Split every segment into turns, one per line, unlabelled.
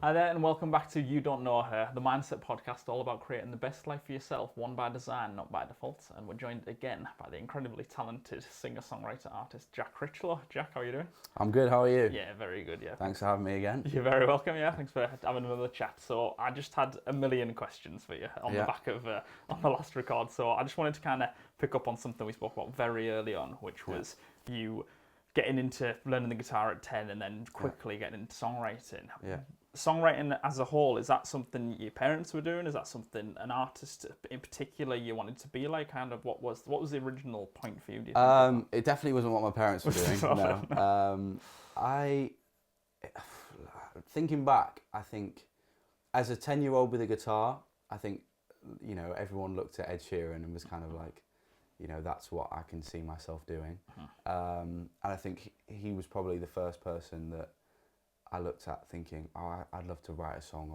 Hi there, and welcome back to You Don't Know Her, the Mindset podcast all about creating the best life for yourself, one by design, not by default. And we're joined again by the incredibly talented singer-songwriter artist Jack Critchlow. Jack, how are you doing?
I'm good, how are you?
Yeah, very good, yeah.
Thanks for having me again.
You're very welcome, yeah. Thanks for having another chat. So I just had a million questions for you on the
Yeah,
back of on the last record. So I just wanted to kind of pick up on something we spoke about very early on, which was you getting into learning the guitar at 10 and then quickly getting into songwriting.
yeah.
Songwriting as a whole, is that something your parents were doing? Is that something an artist in particular you wanted to be like? Kind of what was the original point for you, do you think?
It definitely wasn't what my parents were doing, no. I, thinking back, I think as a 10-year-old with a guitar, I think, everyone looked at Ed Sheeran and was kind of like, that's what I can see myself doing. And I think he was probably the first person that I looked at thinking, I'd love to write a song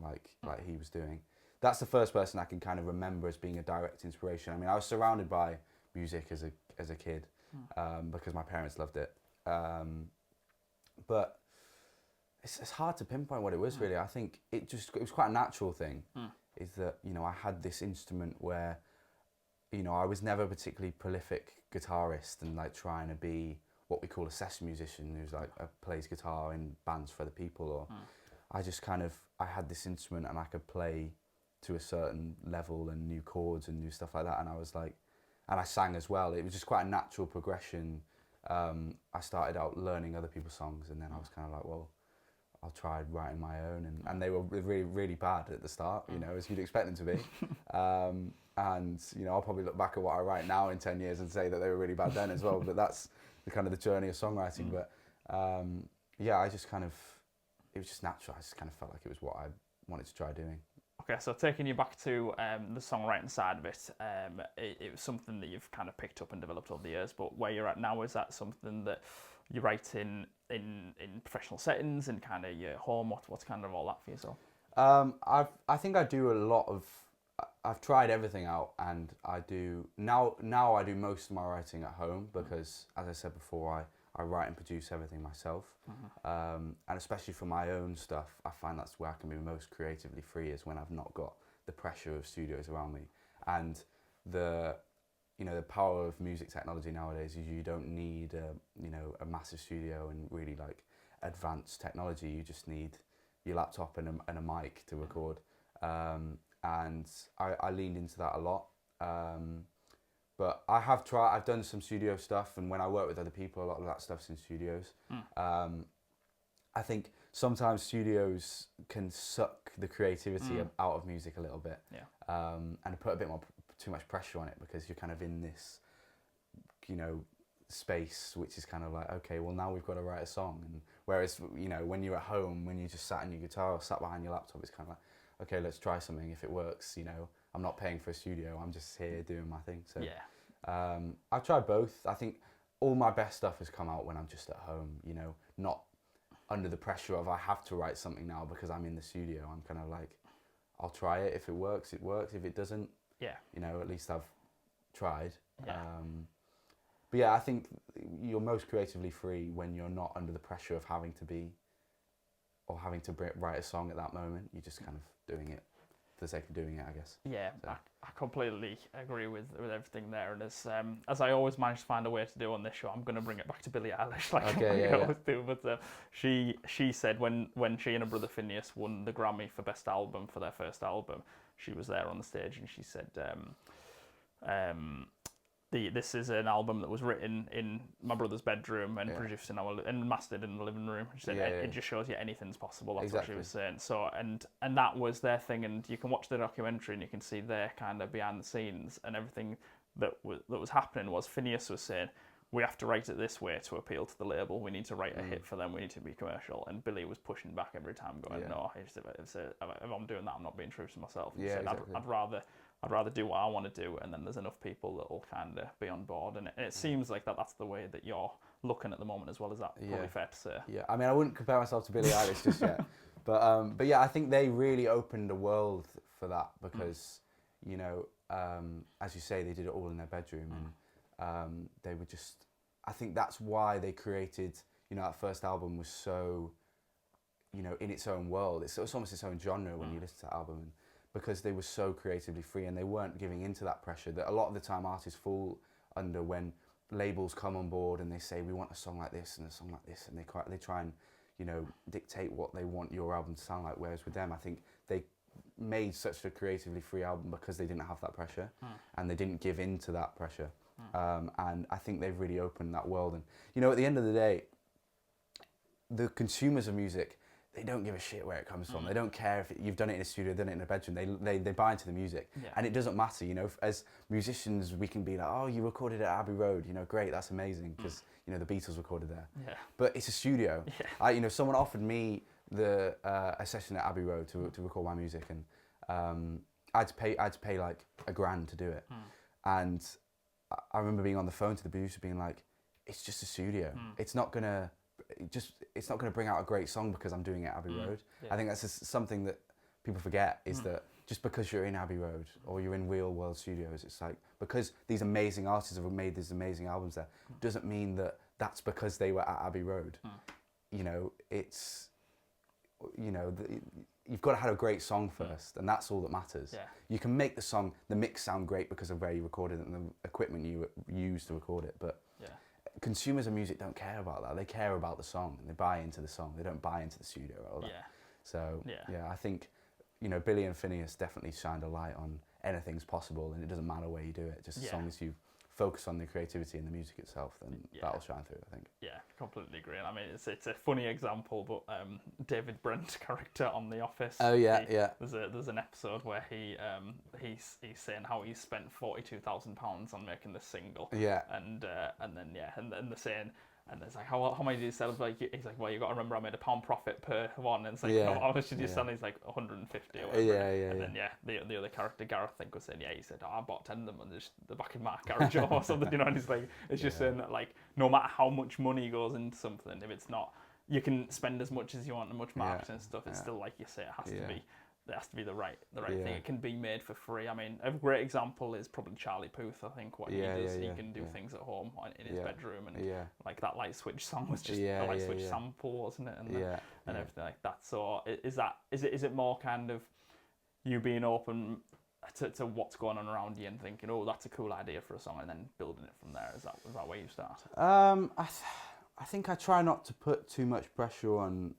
like he was doing. That's the first person I can kind of remember as being a direct inspiration. I mean, I was surrounded by music as a kid because my parents loved it. But it's hard to pinpoint what it was really. I think it was quite a natural thing. Is that I had this instrument where I was never a particularly prolific guitarist and like trying to be what we call a session musician who's like plays guitar in bands for other people, or I just I had this instrument and I could play to a certain level and new chords and new stuff like that, and I was like, and I sang as well. It was just quite a natural progression. I started out learning other people's songs, and then I was kind of like, well, I'll try writing my own, and they were really, really bad at the start, as you'd expect them to be. And I'll probably look back at what I write now in 10 years and say that they were really bad then as well, but that's the journey of songwriting. But yeah, it was just natural. I just kind of felt like it was what I wanted to try doing.
Okay, so taking you back to the songwriting side of it, it was something that you've kind of picked up and developed over the years, but where you're at now, is that something that you write in professional settings, in kind of your home? What's kind of all that for yourself?
I think I do a lot of. I've tried everything out, and I do now. I do most of my writing at home because, as I said before, I write and produce everything myself. And especially for my own stuff, I find that's where I can be most creatively free, is when I've not got the pressure of studios around me. And the power of music technology nowadays is you don't need a massive studio and really like advanced technology. You just need your laptop and a mic to record. And I leaned into that a lot. But I've done some studio stuff, and when I work with other people, a lot of that stuff's in studios. I think sometimes studios can suck the creativity out of music a little bit, and put a bit too much pressure on it, because you're kind of in this, space which is kind of like, okay, well now we've got to write a song. And whereas when you're at home, when you just sat in your guitar or sat behind your laptop, it's kind of like, okay, let's try something. If it works, I'm not paying for a studio. I'm just here doing my thing. So I've tried both. I think all my best stuff has come out when I'm just at home, not under the pressure of I have to write something now because I'm in the studio. I'm kind of like, I'll try it. If it works, it works. If it doesn't, at least I've tried. But yeah, I think you're most creatively free when you're not under the pressure of having to write a song at that moment. You're just kind of doing it for the sake of doing it, I guess.
Yeah, so. I completely agree with everything there. And as I always manage to find a way to do on this show, I'm going to bring it back to Billie Eilish, like I always do. But she said when she and her brother Phineas won the Grammy for Best Album for their first album, she was there on the stage, and she said, this is an album that was written in my brother's bedroom and produced and mastered in the living room. She said it just shows you anything's possible. That's exactly what she was saying. So and that was their thing, and you can watch the documentary and you can see their kind of behind the scenes, and everything that was happening was Phineas was saying, we have to write it this way to appeal to the label. We need to write a hit for them. We need to be commercial. And Billy was pushing back every time, going, no, if I'm doing that, I'm not being true to myself. And said, exactly. I'd rather do what I want to do, and then there's enough people that will kind of be on board. And it seems like that's the way that you're looking at the moment as well. Is that probably fair to say?
Yeah, I mean, I wouldn't compare myself to Billie Eilish just yet. But yeah, I think they really opened the world for that because, as you say, they did it all in their bedroom. And they were just, I think that's why they created, that first album was so, you know, in its own world. It's almost its own genre when you listen to that album, and because they were so creatively free and they weren't giving into that pressure that a lot of the time artists fall under when labels come on board and they say, we want a song like this and a song like this, and they try and, you know, dictate what they want your album to sound like. Whereas with them, I think they made such a creatively free album because they didn't have that pressure and they didn't give in to that pressure. And I think they've really opened that world. And, you know, at the end of the day, the consumers of music, they don't give a shit where it comes from. They don't care if you've done it in a studio, done it in a bedroom. They buy into the music. And it doesn't matter, you know, as musicians, we can be like, oh, you recorded at Abbey Road, you know, great, that's amazing, because, you know, the Beatles recorded there. But it's a studio. You know, someone offered me a session at Abbey Road to record my music, and I had to pay like $1,000 to do it. And I remember being on the phone to the producer being like, it's just a studio. It's not gonna bring out a great song because I'm doing it at Abbey Road. I think that's just something that people forget, is that just because you're in Abbey Road or you're in real world studios, it's like, because these amazing artists have made these amazing albums there, doesn't mean that that's because they were at Abbey Road. You know, it's, you know, you've got to have a great song first, and that's all that matters. You can make the mix sound great because of where you recorded it and the equipment you used to record it, but consumers of music don't care about that. They care about the song and they buy into the song. They don't buy into the studio or all that. So I think, you know, Billy and Phineas definitely shined a light on anything's possible, and it doesn't matter where you do it. Just as long as you focus on the creativity and the music itself, then that'll shine through, I think. Yeah,
completely agree. I mean, it's a funny example, but David Brent's character on The Office.
Oh yeah.
There's an episode where he's saying how he spent £42,000 on making this single. And then they're saying. And it's like, how many did you sell? Like, he's like, well, you got to remember I made £1 profit per one. And it's like, how much did you sell? And he's like, 150 or whatever. And then, the other character, Gareth, I think, was saying, he said, I bought 10 of them on the back of my garage or something, you know. And he's like, it's just saying that, like, no matter how much money goes into something, if it's not, you can spend as much as you want and much marketing and stuff, it's still, like you say, it has to be. There has to be the right thing. It can be made for free. I mean, a great example is probably Charlie Puth. I think what he does, he can do things at home in his bedroom, and like that Light Switch song was just a Light Switch sample, wasn't it? And everything like that. So is it more kind of you being open to what's going on around you and thinking, oh, that's a cool idea for a song, and then building it from there? Is that where you start?
I think I try not to put too much pressure on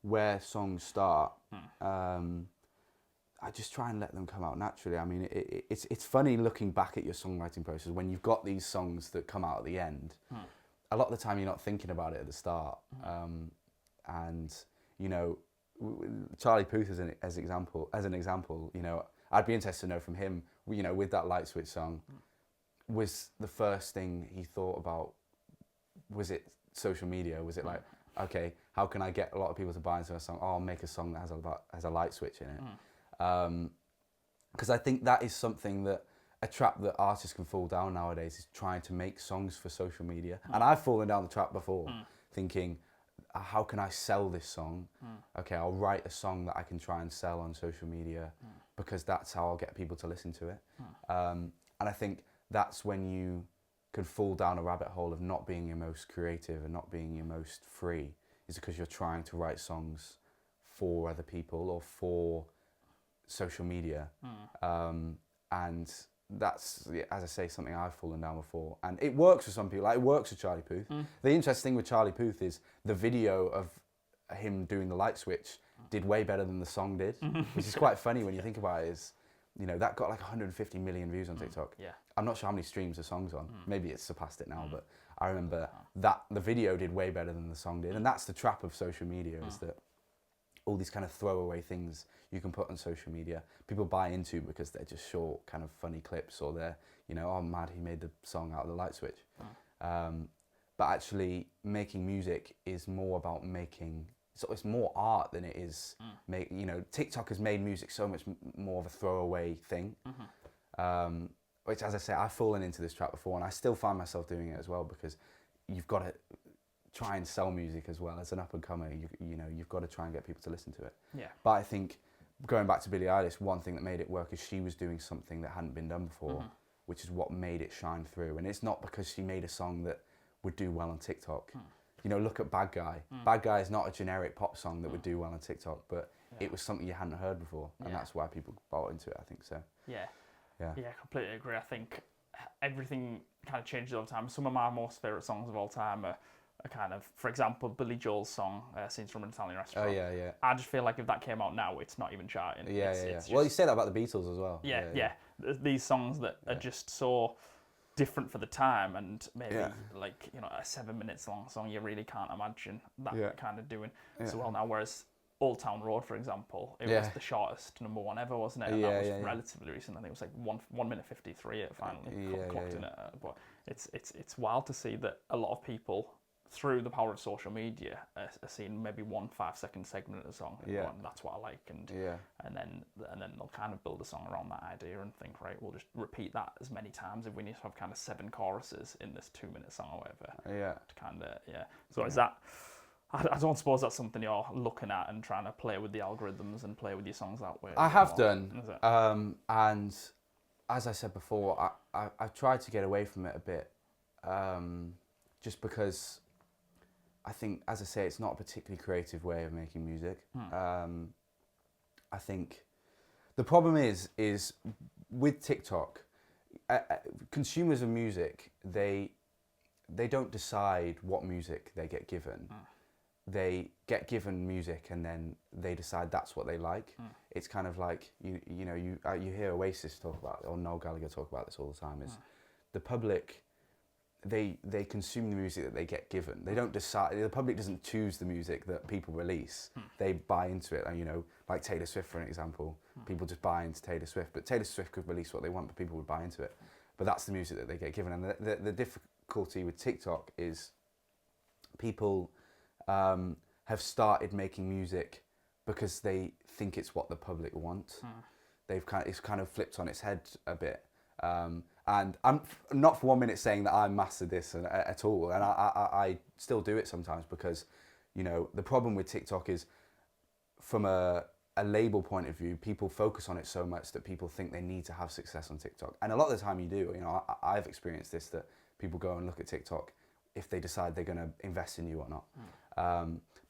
where songs start. I just try and let them come out naturally. I mean, it's funny looking back at your songwriting process when you've got these songs that come out at the end. A lot of the time you're not thinking about it at the start. And, you know, Charlie Puth as an example, you know, I'd be interested to know from him, you know, with that Light Switch song, was the first thing he thought about, was it social media? Was it like, okay, how can I get a lot of people to buy into a song? Oh, I'll make a song that has a light switch in it. Because I think that is something that, a trap that artists can fall down nowadays, is trying to make songs for social media. And I've fallen down the trap before, thinking, how can I sell this song? Okay, I'll write a song that I can try and sell on social media, because that's how I'll get people to listen to it. And I think that's when you can fall down a rabbit hole of not being your most creative and not being your most free, is because you're trying to write songs for other people or for social media. And that's, as I say, something I've fallen down before. And it works for some people, like it works with Charlie Puth. The interesting thing with Charlie Puth is the video of him doing the light switch did way better than the song did, which is quite funny when you think about it. Is, you know, that got like 150 million views on TikTok. I'm not sure how many streams the song's on. Maybe it's surpassed it now, but I remember that the video did way better than the song did. And that's the trap of social media, is that all these kind of throwaway things you can put on social media, people buy into because they're just short, kind of funny clips, or they're, you know, oh, mad, he made the song out of the light switch. But actually, making music is more about making, so it's more art than it is, you know, TikTok has made music so much more of a throwaway thing. Which, as I say, I've fallen into this trap before, and I still find myself doing it as well, because you've got to try and sell music as well. As an up-and-comer, you know, you've got to try and get people to listen to it. But I think, going back to Billie Eilish, one thing that made it work is she was doing something that hadn't been done before, which is what made it shine through. And it's not because she made a song that would do well on TikTok. look at Bad Guy. Bad Guy is not a generic pop song that would do well on TikTok, but it was something you hadn't heard before, and that's why people bought into it, I think so.
Yeah.
Yeah.
Yeah, completely agree. I think everything kind of changes all the time. Some of my most favourite songs of all time are kind of, for example, Billy Joel's song, Scenes from an Italian Restaurant.
Oh, yeah.
I just feel like if that came out now, it's not even charting.
Yeah. Well, you say that about the Beatles as well.
Yeah. These songs that are just so different for the time, and maybe like, a 7 minutes long song, you really can't imagine that kind of doing so well now. Whereas Old Town Road, for example, it was the shortest #1 ever, wasn't it? And that was relatively recent. I think it was like 1 minute 53 it finally clocked in it. But it's wild to see that a lot of people, through the power of social media, are seeing maybe 1 5-second segment of a song and going, that's what I like, and then they'll kind of build a song around that idea and think, right, we'll just repeat that as many times if we need to have kind of 7 choruses in this 2-minute song or whatever. To kind of So is that? I don't suppose that's something you're looking at and trying to play with the algorithms and play with your songs that way.
I have done, and as I said before, I've tried to get away from it a bit, just because I think, as I say, it's not a particularly creative way of making music. I think the problem is with TikTok, consumers of music, they don't decide what music they get given. They get given music and then they decide that's what they like. It's kind of like you hear Oasis talk about, or Noel Gallagher talk about this all the time. Is the public, they consume the music that they get given. They don't decide. The public doesn't choose the music that people release. They buy into it. And, like Taylor Swift, for an example, people just buy into Taylor Swift. But Taylor Swift could release what they want, but people would buy into it. But that's the music that they get given. And the difficulty with TikTok is people have started making music because they think it's what the public want. It's kind of flipped on its head a bit. And I'm not for 1 minute saying that I mastered this at all. And I still do it sometimes because, the problem with TikTok is, from a label point of view, people focus on it so much that people think they need to have success on TikTok. And a lot of the time you do. I've experienced this, that people go and look at TikTok if they decide they're going to invest in you or not.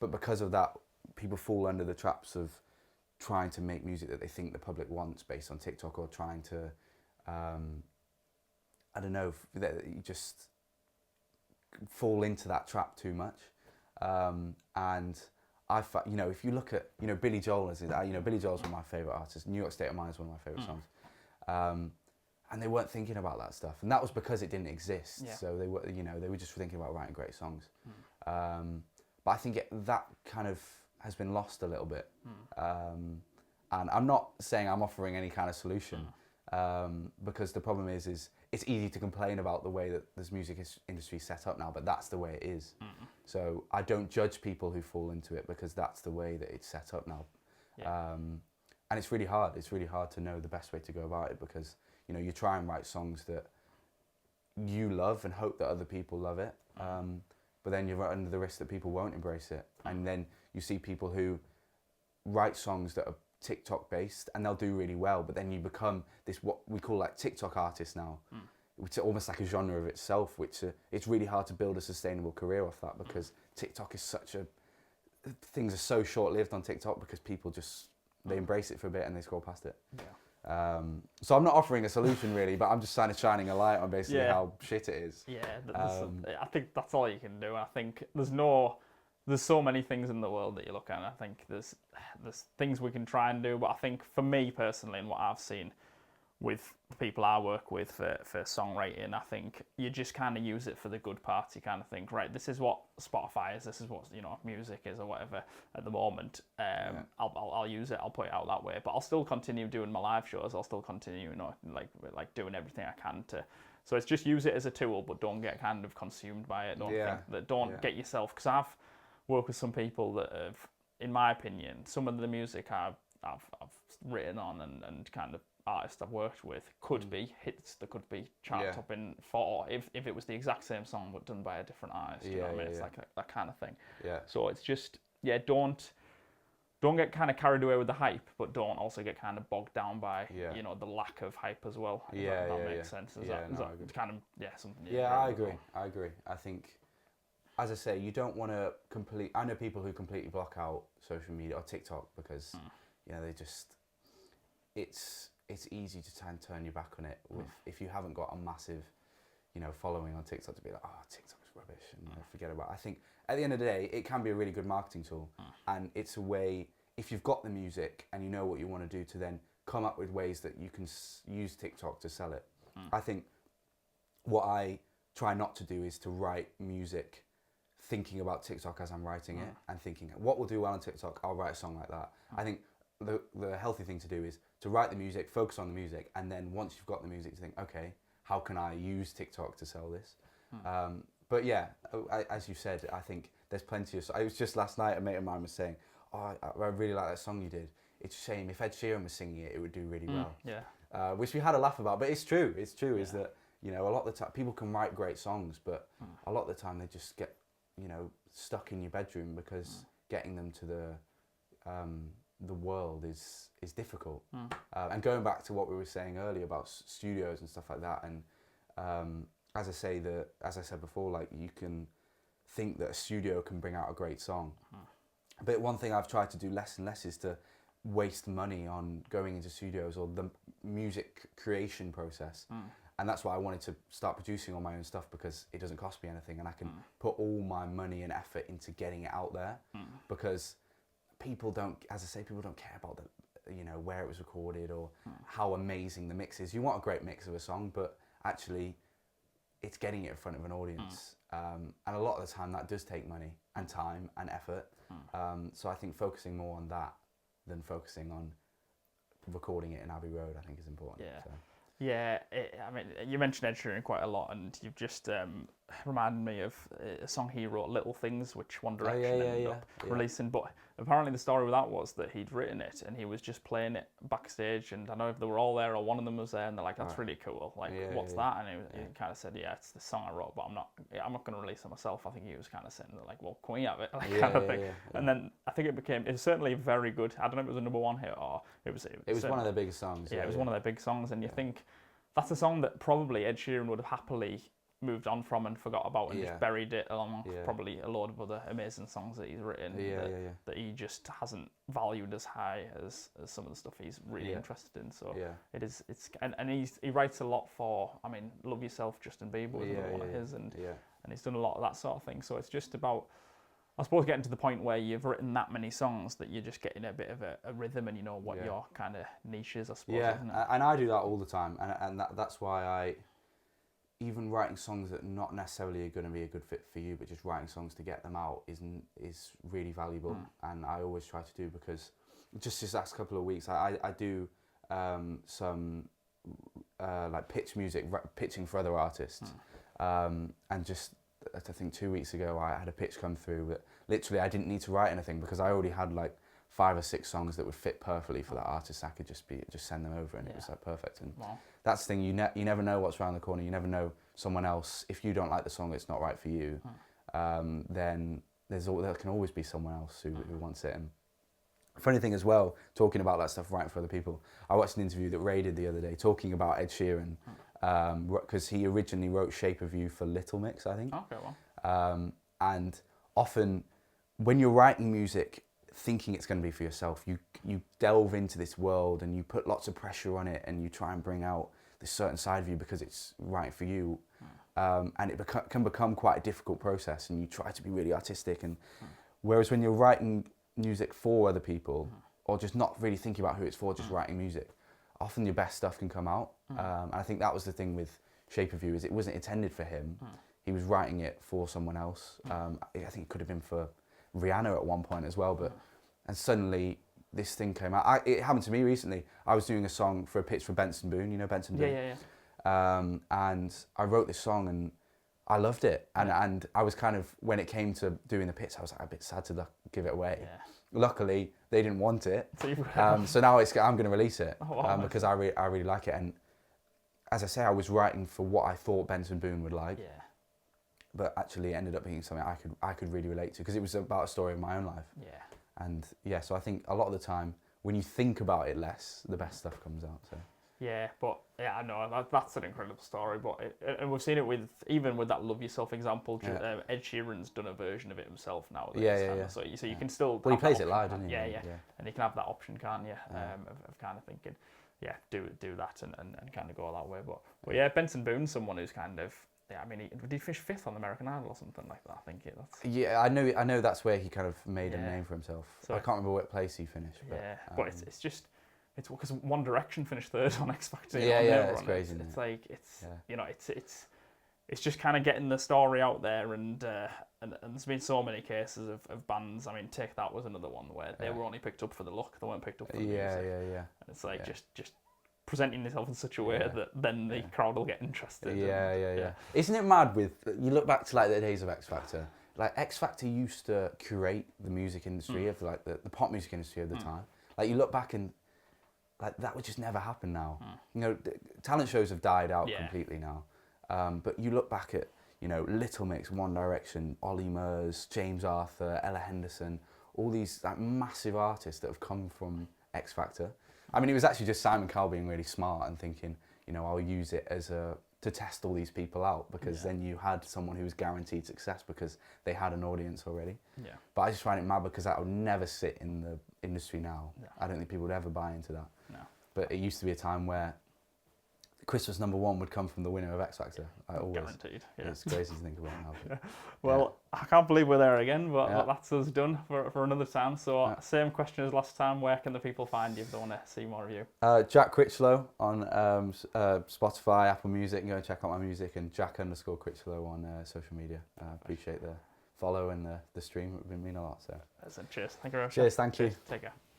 But because of that, people fall under the traps of trying to make music that they think the public wants based on TikTok, or trying to, I don't know, you just fall into that trap too much. And if you look at, Billy Joel Billy Joel's one of my favourite artists. New York State of Mind is one of my favourite songs. And they weren't thinking about that stuff, and that was because it didn't exist. So they were just thinking about writing great songs. But I think that kind of has been lost a little bit. And I'm not saying I'm offering any kind of solution, because the problem is it's easy to complain about the way that this music industry is set up now, but that's the way it is. So I don't judge people who fall into it, because that's the way that it's set up now. And it's really hard. It's really hard to know the best way to go about it, because you try and write songs that you love and hope that other people love it. But then you're under the risk that people won't embrace it. And then you see people who write songs that are TikTok based and they'll do really well, but then you become this, what we call like TikTok artists now, which is almost like a genre of itself, which it's really hard to build a sustainable career off that, because TikTok is things are so short-lived on TikTok, because people just, they embrace it for a bit and they scroll past it. So I'm not offering a solution really, but I'm just kind of shining a light on basically how shit it is.
I think that's all you can do. I think there's so many things in the world that you look at, and I think there's things we can try and do, but I think for me personally, and what I've seen with the people I work with for songwriting, I think you just kind of use it for the good part. You kind of think, right, this is what Spotify is, this is what music is or whatever at the moment. I'll use it, I'll put it out that way, but I'll still continue doing my live shows. I'll still continue, like doing everything I can to. So it's just use it as a tool, but don't get kind of consumed by it. Don't get yourself, because I've worked with some people that have, in my opinion, some of the music I've written on and kind of artists I've worked with could be hits that could be chart topping for if it was the exact same song but done by a different artist. You know what I mean? It's like that kind of thing. So it's just don't get kind of carried away with the hype, but don't also get kind of bogged down by the lack of hype as well. That makes sense. Is that kind of something?
I agree. I think as I say, you don't want to I know people who completely block out social media or TikTok because, they just, it's easy to try and turn your back on it if you haven't got a massive, following on TikTok to be like, oh, TikTok's rubbish and forget about it. I think at the end of the day, it can be a really good marketing tool, and it's a way, if you've got the music and you know what you want to do, to then come up with ways that you can use TikTok to sell it. I think what I try not to do is to write music thinking about TikTok as I'm writing it and thinking, what will do well on TikTok? I'll write a song like that. I think the healthy thing to do is to write the music, focus on the music, and then once you've got the music, to think, okay, how can I use TikTok to sell this? But yeah, as you said, I think there's plenty of... It was just last night, a mate of mine was saying, oh, I really like that song you did. It's a shame, if Ed Sheeran was singing it, it would do really well.
Yeah.
Which we had a laugh about, but it's true. It's true, is that, a lot of the time, people can write great songs, but a lot of the time they just get, stuck in your bedroom because getting them to the world is difficult. And going back to what we were saying earlier about studios and stuff like that, and as I said before, like, you can think that a studio can bring out a great song. But one thing I've tried to do less and less is to waste money on going into studios or the music creation process. And that's why I wanted to start producing all my own stuff, because it doesn't cost me anything and I can put all my money and effort into getting it out there. Because people don't care about where it was recorded or how amazing the mix is. You want a great mix of a song, but actually it's getting it in front of an audience. And a lot of the time that does take money and time and effort. So I think focusing more on that than focusing on recording it in Abbey Road, I think, is important.
Yeah.
So.
Yeah, I mean, you mentioned Ed Sheeran quite a lot, and you've just reminded me of a song he wrote, Little Things, which One Direction ended up releasing. But apparently the story with that was that he'd written it, and he was just playing it backstage, and I don't know if they were all there or one of them was there, and they're like, that's really cool. Like, what's that? And he kind of said, yeah, it's the song I wrote, but I'm not going to release it myself. I think he was kind of saying, like, well, can we have it? Like, kind of thing. And then I think it's certainly very good. I don't know if it was a #1 hit or it was
one of their biggest songs.
Yeah, it was one of their big songs, and you think that's a song that probably Ed Sheeran would have happily moved on from and forgot about and just buried it along with probably a load of other amazing songs that he's written that he just hasn't valued as high as some of the stuff he's really interested in. So he writes a lot for, I mean, Love Yourself, Justin Bieber was another one of his, and he's done a lot of that sort of thing. So it's just about, I suppose, getting to the point where you've written that many songs that you're just getting a bit of a rhythm and you know what your kind of niche is, I suppose.
Yeah,
isn't it?
And I do that all the time, and that's why even writing songs that not necessarily are going to be a good fit for you, but just writing songs to get them out is really valuable, and I always try to do, because just this last couple of weeks I do some like pitching for other artists, and just I think 2 weeks ago I had a pitch come through that literally I didn't need to write anything, because I already had like 5 or 6 songs that would fit perfectly for that artist. I could just send them over, and it was like perfect. And that's the thing, you never know what's around the corner. You never know someone else, if you don't like the song, it's not right for you, then there can always be someone else who wants it. And funny thing as well, talking about that stuff, writing for other people, I watched an interview that Ray did the other day talking about Ed Sheeran, because he originally wrote Shape of You for Little Mix, I think.
Okay, well.
And often when you're writing music thinking it's going to be for yourself, you delve into this world and you put lots of pressure on it, and you try and bring out this certain side of you because it's right for you, and it can become quite a difficult process, and you try to be really artistic. And whereas when you're writing music for other people, or just not really thinking about who it's for, just writing music, often your best stuff can come out. And I think that was the thing with Shape of You, is it wasn't intended for him. He was writing it for someone else. I think it could have been for Rihanna at one point as well, and suddenly this thing came out. It happened to me recently. I was doing a song for a pitch for Benson Boone, you know Benson Boone?
Yeah.
And I wrote this song and I loved it. And I was kind of, when it came to doing the pitch, I was like a bit sad to give it away. Yeah. Luckily, they didn't want it. So now I'm going to release it because I really like it. And as I say, I was writing for what I thought Benson Boone would like. Yeah. But actually it ended up being something I could really relate to, because it was about a story of my own life. Yeah. And so I think a lot of the time when you think about it less, the best stuff comes out. So
Yeah, but yeah, I know that's an incredible story. But and we've seen it with even with that "Love Yourself" example. Ed Sheeran's done a version of it himself now. So you can still.
Well, he plays it live, doesn't he?
Yeah. And you can have that option, can't you? Of kind of thinking, yeah, do that and kind of go that way. But yeah, Benson Boone's someone who's kind of. Yeah, I mean, did he finish 5th on American Idol or something like that? I think that's.
Yeah, I know that's where he kind of made a name for himself. So I can't remember what place he finished. But,
but it's just. It's because One Direction finished 3rd on X Factor.
It's crazy.
It's like it's just kind of getting the story out there, and there's been so many cases of bands. I mean, Take That was another one where they were only picked up for the look, they weren't picked up for the music.
Yeah.
And it's like just presenting yourself in such a way that then the crowd will get interested.
Yeah. Isn't it mad with you look back to like the days of X Factor? Like X Factor used to curate the music industry of like the pop music industry of the time. Like you look back and. Like that would just never happen now. You know, talent shows have died out completely now. But you look back at, you know, Little Mix, One Direction, Ollie Murs, James Arthur, Ella Henderson, all these like massive artists that have come from X Factor. I mean, it was actually just Simon Cowell being really smart and thinking, you know, I'll use it as to test all these people out because then you had someone who was guaranteed success because they had an audience already. Yeah. But I just find it mad because that would never sit in the industry now. No. I don't think people would ever buy into that. No. But it used to be a time where Christmas #1 would come from the winner of X Factor. Like always.
Guaranteed. Yeah.
It's crazy to think about now.
Well, I can't believe we're there again, but that's us done for another time. So same question as last time. Where can the people find you if they want to see more of you?
Jack Critchlow on Spotify, Apple Music. Go and check out my music, and Jack_Critchlow on social media. Appreciate the follow and the stream. It would mean a lot. So.
Cheers. Thank you very much.
Cheers. Thank you.
Take care.